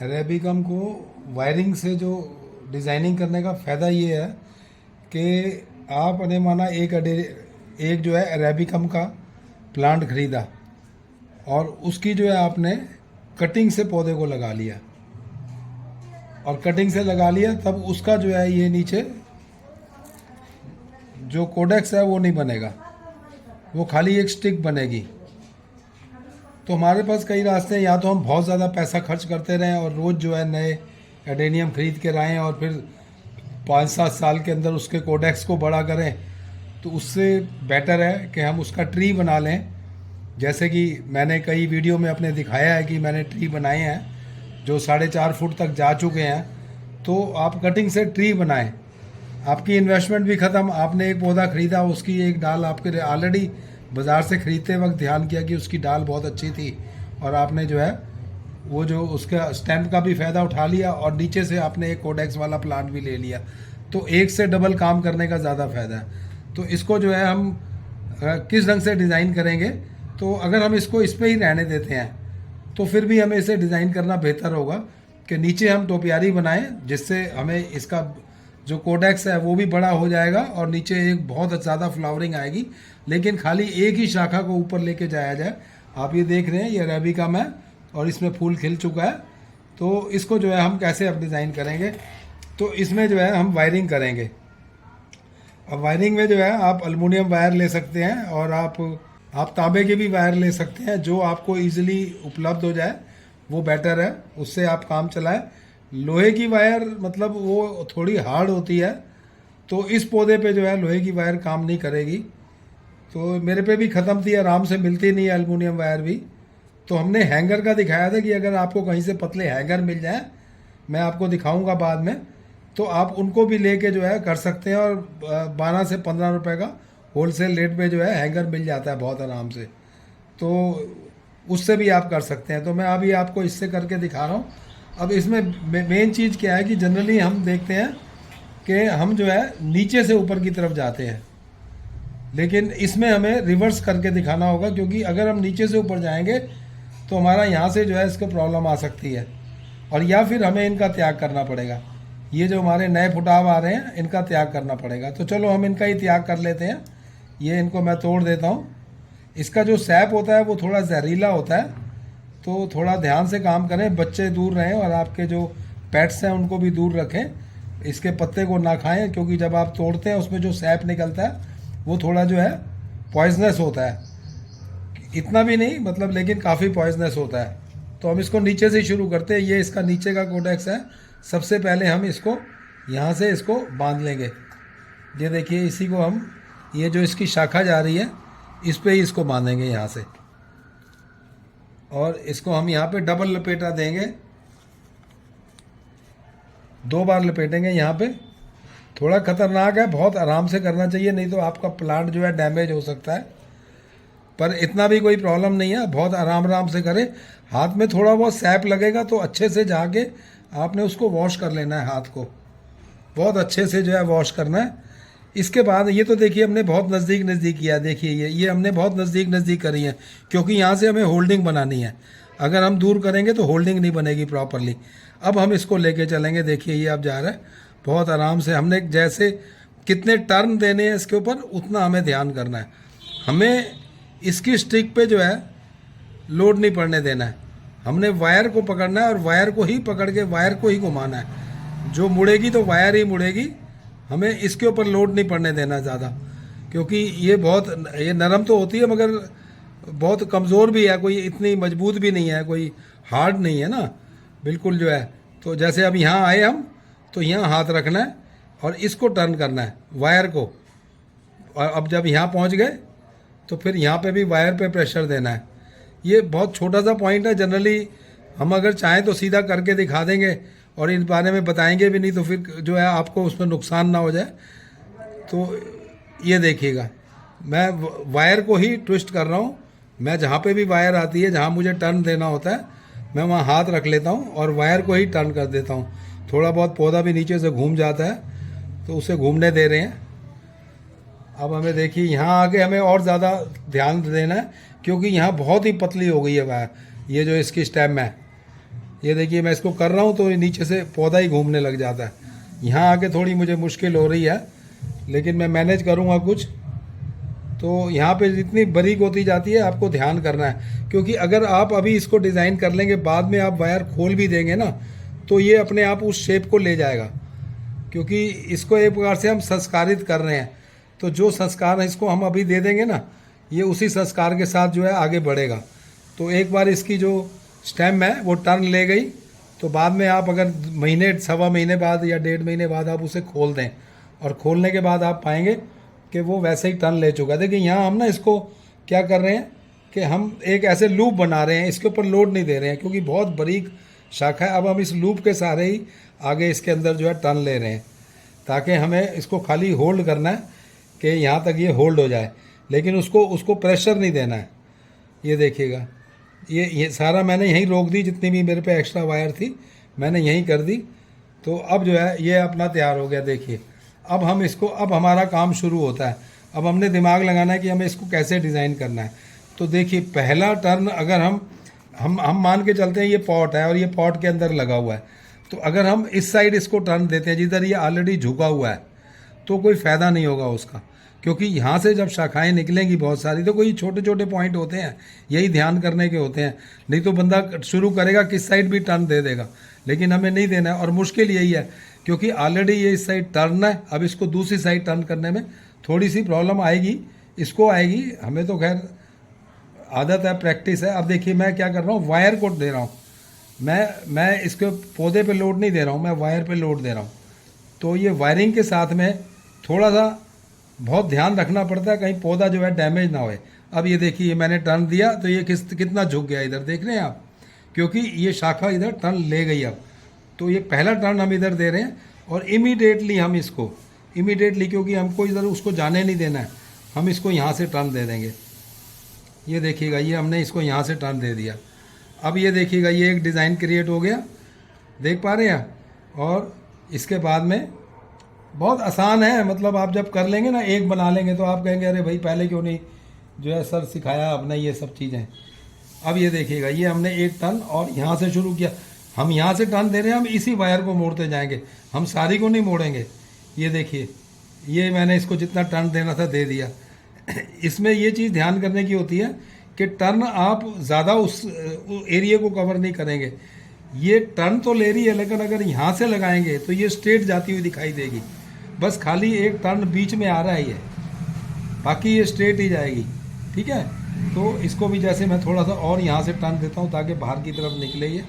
अरेबिकम को वायरिंग से जो डिज़ाइनिंग करने का फ़ायदा ये है कि आपने माना एक जो है अरेबिकम का प्लांट ख़रीदा और उसकी जो है आपने कटिंग से पौधे को लगा लिया और कटिंग से लगा लिया, तब उसका जो है ये नीचे जो कोडेक्स है वो नहीं बनेगा, वो खाली एक स्टिक बनेगी। तो हमारे पास कई रास्ते हैं, या तो हम बहुत ज़्यादा पैसा खर्च करते रहें और रोज़ जो है नए एडेनियम ख़रीद के लाएँ और फिर 5-7 साल के अंदर उसके कोडेक्स को बड़ा करें, तो उससे बेटर है कि हम उसका ट्री बना लें। जैसे कि मैंने कई वीडियो में अपने दिखाया है कि मैंने ट्री बनाए हैं जो 4.5 फुट तक जा चुके हैं। तो आप कटिंग से ट्री बनाएं, आपकी इन्वेस्टमेंट भी ख़त्म। आपने एक पौधा ख़रीदा, उसकी एक डाल आपके ऑलरेडी बाज़ार से ख़रीदते वक्त ध्यान किया कि उसकी डाल बहुत अच्छी थी और आपने जो है वो जो उसका स्टैम्प का भी फ़ायदा उठा लिया और नीचे से आपने एक कोडेक्स वाला प्लांट भी ले लिया। तो एक से डबल काम करने का ज़्यादा फ़ायदा है। तो इसको जो है हम किस ढंग से डिज़ाइन करेंगे, तो अगर हम इसको इस पर ही रहने देते हैं तो फिर भी हमें इसे डिज़ाइन करना बेहतर होगा कि नीचे हम टोपियारी बनाएं, जिससे हमें इसका जो कोडेक्स है वो भी बड़ा हो जाएगा और नीचे एक बहुत ज़्यादा फ्लावरिंग आएगी, लेकिन खाली एक ही शाखा को ऊपर लेके जाया जाए। आप ये देख रहे हैं ये अरेबिकम है और इसमें फूल खिल चुका है। तो इसको जो है हम कैसे अब डिज़ाइन करेंगे, तो इसमें जो है हम वायरिंग करेंगे। अब वायरिंग में जो है आप एल्युमिनियम वायर ले सकते हैं और आप तांबे के भी वायर ले सकते हैं, जो आपको ईजिली उपलब्ध हो जाए वो बेटर है, उससे आप काम चलाएं। लोहे की वायर मतलब वो थोड़ी हार्ड होती है, तो इस पौधे पे जो है लोहे की वायर काम नहीं करेगी। तो मेरे पे भी ख़त्म थी, आराम से मिलती नहीं है एल्युमिनियम वायर भी। तो हमने हैंगर का दिखाया था कि अगर आपको कहीं से पतले हैंगर मिल जाए, मैं आपको दिखाऊंगा बाद में, तो आप उनको भी लेके जो है कर सकते हैं। और 12 से 15 रुपए का होलसेल रेट पे जो है हैंगर मिल जाता है बहुत आराम से, तो उससे भी आप कर सकते हैं। तो मैं अभी आपको इससे करके दिखा रहा हूँ। अब इसमें मेन चीज़ क्या है कि जनरली हम देखते हैं कि हम जो है नीचे से ऊपर की तरफ जाते हैं, लेकिन इसमें हमें रिवर्स करके दिखाना होगा, क्योंकि अगर हम नीचे से ऊपर जाएंगे तो हमारा यहाँ से जो है इसको प्रॉब्लम आ सकती है, और या फिर हमें इनका त्याग करना पड़ेगा। ये जो हमारे नए फुटाव आ रहे हैं इनका त्याग करना पड़ेगा। तो चलो हम इनका ही त्याग कर लेते हैं। ये इनको मैं तोड़ देता हूँ। इसका जो सैप होता है वो थोड़ा जहरीला होता है, तो थोड़ा ध्यान से काम करें, बच्चे दूर रहें और आपके जो पेट्स हैं उनको भी दूर रखें। इसके पत्ते को ना खाएं, क्योंकि जब आप तोड़ते हैं उसमें जो सैप निकलता है वो थोड़ा जो है पॉइजनस होता है। इतना भी नहीं मतलब, लेकिन काफ़ी पॉइजनस होता है। तो हम इसको नीचे से शुरू करते हैं। ये इसका नीचे का कोडेक्स है। सबसे पहले हम इसको यहाँ से इसको बांध लेंगे। ये देखिए, इसी को हम, ये जो इसकी शाखा जा रही है इस पे ही इसको बांधेंगे यहाँ से, और इसको हम यहाँ पे डबल लपेटा देंगे। 2 बार लपेटेंगे यहाँ पे। थोड़ा ख़तरनाक है, बहुत आराम से करना चाहिए, नहीं तो आपका प्लांट जो है डैमेज हो सकता है। पर इतना भी कोई प्रॉब्लम नहीं है, बहुत आराम आराम से करें। हाथ में थोड़ा बहुत सैप लगेगा तो अच्छे से जाके आपने उसको वॉश कर लेना है, हाथ को बहुत अच्छे से जो है वॉश करना है। इसके बाद ये तो देखिए हमने बहुत नज़दीक नज़दीक किया, देखिए ये हमने बहुत नज़दीक नज़दीक करी है, क्योंकि यहाँ से हमें होल्डिंग बनानी है। अगर हम दूर करेंगे तो होल्डिंग नहीं बनेगी प्रॉपरली। अब हम इसको लेके चलेंगे। देखिए ये अब जा रहा है बहुत आराम से। हमने जैसे कितने टर्न देने हैं इसके ऊपर उतना हमें ध्यान करना है। हमें इसकी स्टिक पे जो है लोड नहीं पड़ने देना है। हमने वायर को पकड़ना है और वायर को ही पकड़ के वायर को ही घुमाना है। जो मुड़ेगी तो वायर ही मुड़ेगी, हमें इसके ऊपर लोड नहीं पड़ने देना ज़्यादा, क्योंकि ये नरम तो होती है मगर बहुत कमज़ोर भी है, कोई इतनी मजबूत भी नहीं है, कोई हार्ड नहीं है ना बिल्कुल जो है। तो जैसे अब यहाँ आए हम, तो यहाँ हाथ रखना है और इसको टर्न करना है वायर को, और अब जब यहाँ पहुँच गए तो फिर यहाँ पे भी वायर पे प्रेशर देना है। ये बहुत छोटा सा पॉइंट है। जनरली हम अगर चाहें तो सीधा करके दिखा देंगे और इन बारे में बताएंगे भी नहीं, तो फिर जो है आपको उसमें नुकसान ना हो जाए। तो ये देखिएगा, मैं वायर को ही ट्विस्ट कर रहा हूँ। मैं जहाँ पे भी वायर आती है, जहाँ मुझे टर्न देना होता है, मैं वहाँ हाथ रख लेता हूँ और वायर को ही टर्न कर देता हूँ। थोड़ा बहुत पौधा भी नीचे से घूम जाता है, तो उसे घूमने दे रहे हैं। अब हमें देखिए यहाँ आके हमें और ज़्यादा ध्यान देना है, क्योंकि यहाँ बहुत ही पतली हो गई है वायर। ये जो इसकी स्टेम है ये देखिए मैं इसको कर रहा हूँ तो नीचे से पौधा ही घूमने लग जाता है। यहाँ आके थोड़ी मुझे मुश्किल हो रही है, लेकिन मैं मैनेज करूँगा कुछ। तो यहाँ पे जितनी बारीक होती जाती है आपको ध्यान करना है, क्योंकि अगर आप अभी इसको डिज़ाइन कर लेंगे, बाद में आप वायर खोल भी देंगे ना, तो ये अपने आप उस शेप को ले जाएगा, क्योंकि इसको एक प्रकार से हम संस्कारित कर रहे हैं। तो जो संस्कार है इसको हम अभी दे देंगे ना, ये उसी संस्कार के साथ जो है आगे बढ़ेगा। तो एक बार इसकी जो स्टेम है वो टर्न ले गई, तो बाद में आप अगर महीने सवा महीने बाद या 1.5 महीने बाद आप उसे खोल दें, और खोलने के बाद आप पाएंगे कि वो वैसे ही टर्न ले चुका है। देखिए यहाँ हम ना इसको क्या कर रहे हैं कि हम एक ऐसे लूप बना रहे हैं, इसके ऊपर लोड नहीं दे रहे हैं, क्योंकि बहुत बारीक शाखा है। अब हम इस लूप के सहारे ही आगे इसके अंदर जो है टर्न ले रहे हैं, ताकि हमें इसको खाली होल्ड करना है कि यहाँ तक ये होल्ड हो जाए, लेकिन उसको प्रेशर नहीं देना है। ये देखिएगा, ये सारा मैंने यहीं रोक दी, जितनी भी मेरे पे एक्स्ट्रा वायर थी मैंने यहीं कर दी। तो अब जो है ये अपना तैयार हो गया। देखिए अब हम इसको, अब हमारा काम शुरू होता है। अब हमने दिमाग लगाना है कि हमें इसको कैसे डिज़ाइन करना है। तो देखिए पहला टर्न अगर हम मान के चलते हैं ये पॉट है और ये पॉट के अंदर लगा हुआ है, तो अगर हम इस साइड इसको टर्न देते हैं जिधर ये ऑलरेडी झुका हुआ है, तो कोई फ़ायदा नहीं होगा उसका, क्योंकि यहाँ से जब शाखाएं निकलेंगी बहुत सारी, तो कोई छोटे छोटे पॉइंट होते हैं, यही ध्यान करने के होते हैं। नहीं तो बंदा शुरू करेगा किस साइड भी टर्न दे देगा, लेकिन हमें नहीं देना है। और मुश्किल यही है, क्योंकि ऑलरेडी ये इस साइड टर्न है, अब इसको दूसरी साइड टर्न करने में थोड़ी सी प्रॉब्लम आएगी, इसको आएगी, हमें तो खैर आदत है, प्रैक्टिस है। अब देखिए मैं क्या कर रहा हूँ, वायर को दे रहा हूँ, मैं इसके पौधे पे लोड नहीं दे रहा हूँ, मैं वायर पे लोड दे रहा हूँ। तो ये वायरिंग के साथ में थोड़ा सा बहुत ध्यान रखना पड़ता है, कहीं पौधा जो है डैमेज ना होए। अब ये देखिए मैंने टर्न दिया तो ये कितना झुक गया इधर, देख रहे हैं आप, क्योंकि ये शाखा इधर टर्न ले गई। अब तो ये पहला टर्न हम इधर दे रहे हैं, और इमीडिएटली हम इसको क्योंकि हमको इधर उसको जाने नहीं देना है, हम इसको यहाँ से टर्न दे देंगे। ये देखिएगा, ये हमने इसको यहाँ से टर्न दे दिया। अब ये देखिएगा ये एक डिज़ाइन क्रिएट हो गया, देख पा रहे हैं। और इसके बाद में बहुत आसान है, मतलब आप जब कर लेंगे ना, एक बना लेंगे, तो आप कहेंगे अरे भाई पहले क्यों नहीं जो है सर सिखाया आपने ये सब चीज़ें। अब ये देखिएगा, ये हमने एक टर्न और यहाँ से शुरू किया, हम यहाँ से टर्न दे रहे हैं, हम इसी वायर को मोड़ते जाएंगे, हम सारी को नहीं मोड़ेंगे। ये देखिए, ये मैंने इसको जितना टर्न देना था दे दिया। इसमें ये चीज़ ध्यान करने की होती है कि टर्न आप ज़्यादा उस एरिया को कवर नहीं करेंगे। ये टर्न तो ले रही है, लेकिन अगर यहाँ से लगाएंगे तो ये स्ट्रेट जाती हुई दिखाई देगी, बस खाली एक टर्न बीच में आ रहा है ये, बाकी ये स्ट्रेट ही जाएगी। ठीक है, तो इसको भी जैसे मैं थोड़ा सा और यहाँ से टर्न देता हूँ ताकि बाहर की तरफ निकले ये,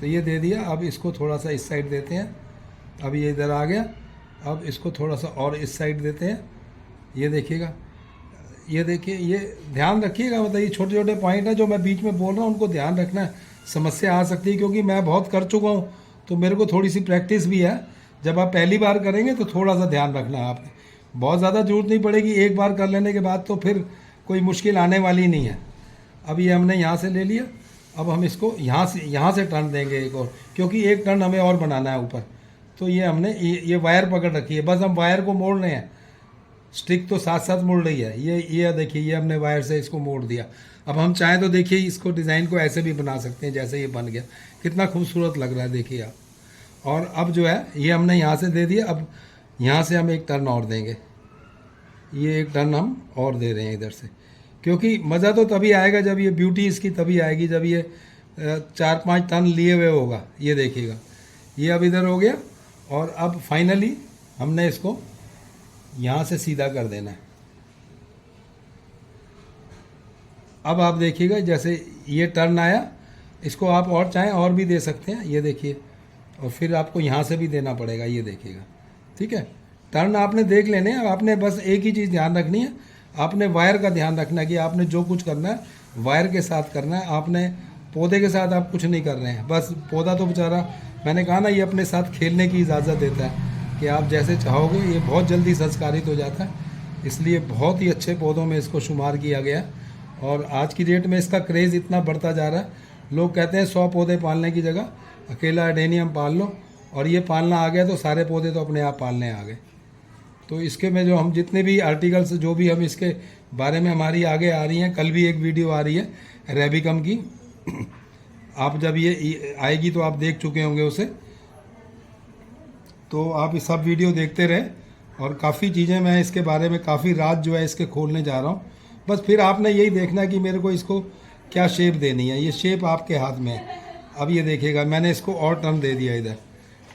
तो ये दे दिया। अब इसको थोड़ा सा इस साइड देते हैं, अब ये इधर आ गया। अब इसको थोड़ा सा और इस साइड देते हैं। ये देखिएगा, ये देखिए, ये ध्यान रखिएगा, मतलब ये छोटे छोटे पॉइंट हैं जो मैं बीच में बोल रहा हूँ, उनको ध्यान रखना है। समस्या आ सकती है, क्योंकि मैं बहुत कर चुका हूँ, तो मेरे को थोड़ी सी प्रैक्टिस भी है। जब आप पहली बार करेंगे तो थोड़ा सा ध्यान रखना है आपने, बहुत ज़्यादा जरूरत नहीं पड़ेगी, एक बार कर लेने के बाद तो फिर कोई मुश्किल आने वाली नहीं है। अब ये हमने यहाँ से ले लिया, अब हम इसको यहाँ से टर्न देंगे एक और, क्योंकि एक टर्न हमें और बनाना है ऊपर। तो ये हमने ये वायर पकड़ रखी है, बस हम वायर को मोड़ रहे हैं, स्टिक तो साथ साथ मुड़ रही है। ये देखिए, ये हमने वायर से इसको मोड़ दिया। अब हम चाहें तो देखिए इसको डिज़ाइन को ऐसे भी बना सकते हैं, जैसे ये बन गया, कितना खूबसूरत लग रहा है, देखिए आप। और अब जो है ये हमने यहाँ से दे दिया, अब यहाँ से हम एक टर्न और देंगे, ये एक टर्न हम और दे रहे हैं इधर से, क्योंकि मज़ा तो तभी आएगा जब ये ब्यूटी इसकी तभी आएगी जब ये 4-5 टर्न लिए हुए होगा। ये देखिएगा, ये अब इधर हो गया, और अब फाइनली हमने इसको यहाँ से सीधा कर देना है। अब आप देखिएगा जैसे ये टर्न आया, इसको आप और चाहें और भी दे सकते हैं, ये देखिए, और फिर आपको यहाँ से भी देना पड़ेगा, ये देखिएगा। ठीक है, टर्न आपने देख लेने हैं, आपने बस एक ही चीज़ ध्यान रखनी है, आपने वायर का ध्यान रखना है कि आपने जो कुछ करना है वायर के साथ करना है, आपने पौधे के साथ आप कुछ नहीं कर रहे हैं। बस पौधा तो बेचारा, मैंने कहा ना, ये अपने साथ खेलने की इजाज़त देता है कि आप जैसे चाहोगे, ये बहुत जल्दी संस्कारित हो जाता है, इसलिए बहुत ही अच्छे पौधों में इसको शुमार किया गया। और आज की डेट में इसका क्रेज़ इतना बढ़ता जा रहा है, लोग कहते हैं 100 पौधे पालने की जगह अकेला एडेनियम पाल लो, और ये पालना आ गया तो सारे पौधे तो अपने आप पालने आ गए। तो इसके में जो हम जितने भी आर्टिकल्स जो भी हम इसके बारे में हमारी आगे आ रही हैं, कल भी एक वीडियो आ रही है रेबिकम की, आप जब ये आएगी तो आप देख चुके होंगे उसे, तो आप इस सब वीडियो देखते रहे। और काफ़ी चीज़ें मैं इसके बारे में काफ़ी राज जो है इसके खोलने जा रहा हूँ। बस फिर आपने यही देखना है कि मेरे को इसको क्या शेप देनी है, ये शेप आपके हाथ में है। अब ये देखिएगा मैंने इसको और टर्न दे दिया इधर,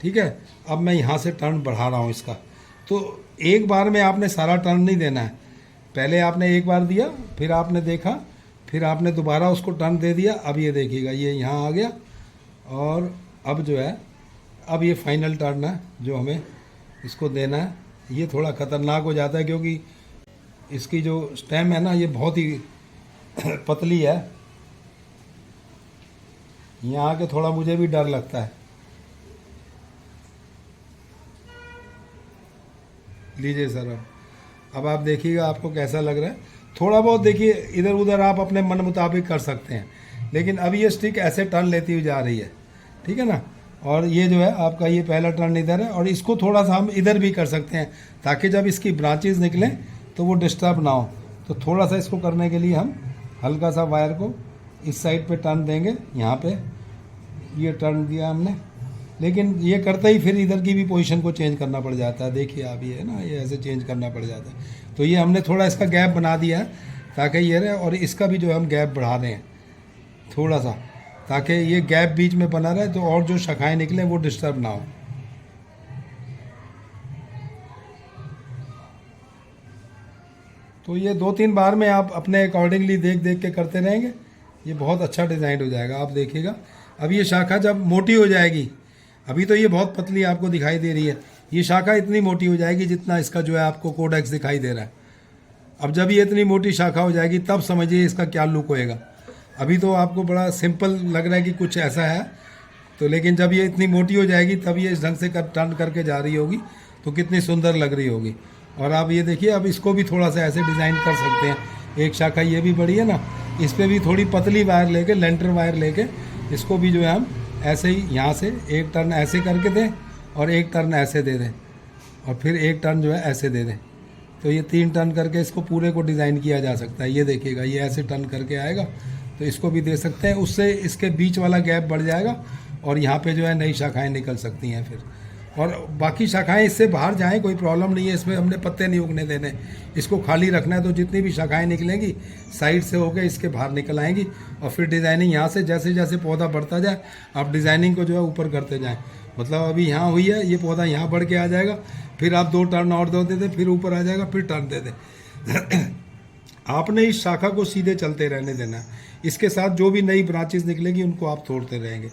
ठीक है। अब मैं यहाँ से टर्न बढ़ा रहा हूँ इसका। तो एक बार में आपने सारा टर्न नहीं देना है, पहले आपने एक बार दिया, फिर आपने देखा, फिर आपने दोबारा उसको टर्न दे दिया। अब ये देखिएगा ये यहाँ आ गया, और अब जो है अब ये फाइनल टर्न है जो हमें इसको देना है। ये थोड़ा ख़तरनाक हो जाता है क्योंकि इसकी जो स्टेम है ना ये बहुत ही पतली है। यहाँ आके थोड़ा मुझे भी डर लगता है। लीजिए सर, अब आप देखिएगा आपको कैसा लग रहा है। थोड़ा बहुत देखिए इधर उधर आप अपने मन मुताबिक कर सकते हैं, लेकिन अब ये स्टिक ऐसे टर्न लेती हुई जा रही है, ठीक है ना। और ये जो है आपका ये पहला टर्न इधर है, और इसको थोड़ा सा हम इधर भी कर सकते हैं ताकि जब इसकी ब्रांचेस निकलें तो वो डिस्टर्ब ना हो। तो थोड़ा सा इसको करने के लिए हम हल्का सा वायर को इस साइड पे टर्न देंगे। यहाँ पे ये टर्न दिया हमने, लेकिन ये करते ही फिर इधर की भी पोजीशन को चेंज करना पड़ जाता है। देखिए आप ये है ना, ये ऐसे चेंज करना पड़ जाता है। तो ये हमने थोड़ा इसका गैप बना दिया है ताकि ये रहे, और इसका भी जो है हम गैप बढ़ा रहे हैं थोड़ा सा, ताकि ये गैप बीच में बना रहे, तो और जो शाखाएं निकलें वो डिस्टर्ब ना हो। तो ये 2-3 बार में आप अपने अकॉर्डिंगली देख देख के करते रहेंगे, ये बहुत अच्छा डिज़ाइन हो जाएगा। आप देखिएगा अब ये शाखा जब मोटी हो जाएगी, अभी तो ये बहुत पतली आपको दिखाई दे रही है, ये शाखा इतनी मोटी हो जाएगी जितना इसका जो है आपको कोडेक्स दिखाई दे रहा है। अब जब ये इतनी मोटी शाखा हो जाएगी तब समझिए इसका क्या लुक होएगा। अभी तो आपको बड़ा सिंपल लग रहा है कि कुछ ऐसा है, तो लेकिन जब ये इतनी मोटी हो जाएगी तब ये इस ढंग से टर्न करके जा रही होगी तो कितनी सुंदर लग रही होगी। और आप ये देखिए अब इसको भी थोड़ा सा ऐसे डिज़ाइन कर सकते हैं। एक शाखा ये भी बड़ी है ना, इस पर भी थोड़ी पतली वायर लेके, लेंटर वायर लेके इसको भी जो है हम ऐसे ही यहाँ से एक टर्न ऐसे करके दें और एक टर्न ऐसे दे दें और फिर एक टर्न जो है ऐसे दे दें। तो ये 3 टर्न करके इसको पूरे को डिज़ाइन किया जा सकता है। ये देखिएगा ये ऐसे टर्न करके आएगा, तो इसको भी दे सकते हैं। उससे इसके बीच वाला गैप बढ़ जाएगा और यहाँ पे जो है नई शाखाएं निकल सकती हैं फिर, और बाकी शाखाएं इससे बाहर जाएं कोई प्रॉब्लम नहीं है। इसमें हमने पत्ते नहीं उगने देने, इसको खाली रखना है। तो जितनी भी शाखाएं निकलेंगी साइड से होकर इसके बाहर निकल आएंगी, और फिर डिज़ाइनिंग यहाँ से जैसे जैसे पौधा बढ़ता जाए आप डिज़ाइनिंग को जो है ऊपर करते जाएँ। मतलब अभी यहाँ हुई है, ये पौधा यहाँ बढ़ के आ जाएगा, फिर आप 2 टर्न और दे देते, फिर ऊपर आ जाएगा, फिर टर्न दे दें। आपने इस शाखा को सीधे चलते रहने देना है। इसके साथ जो भी नई ब्रांचेस निकलेगी उनको आप तोड़ते रहेंगे,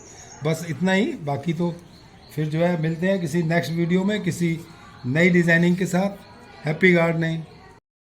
बस इतना ही। बाकी तो फिर जो है मिलते हैं किसी नेक्स्ट वीडियो में किसी नई डिज़ाइनिंग के साथ। Happy gardening.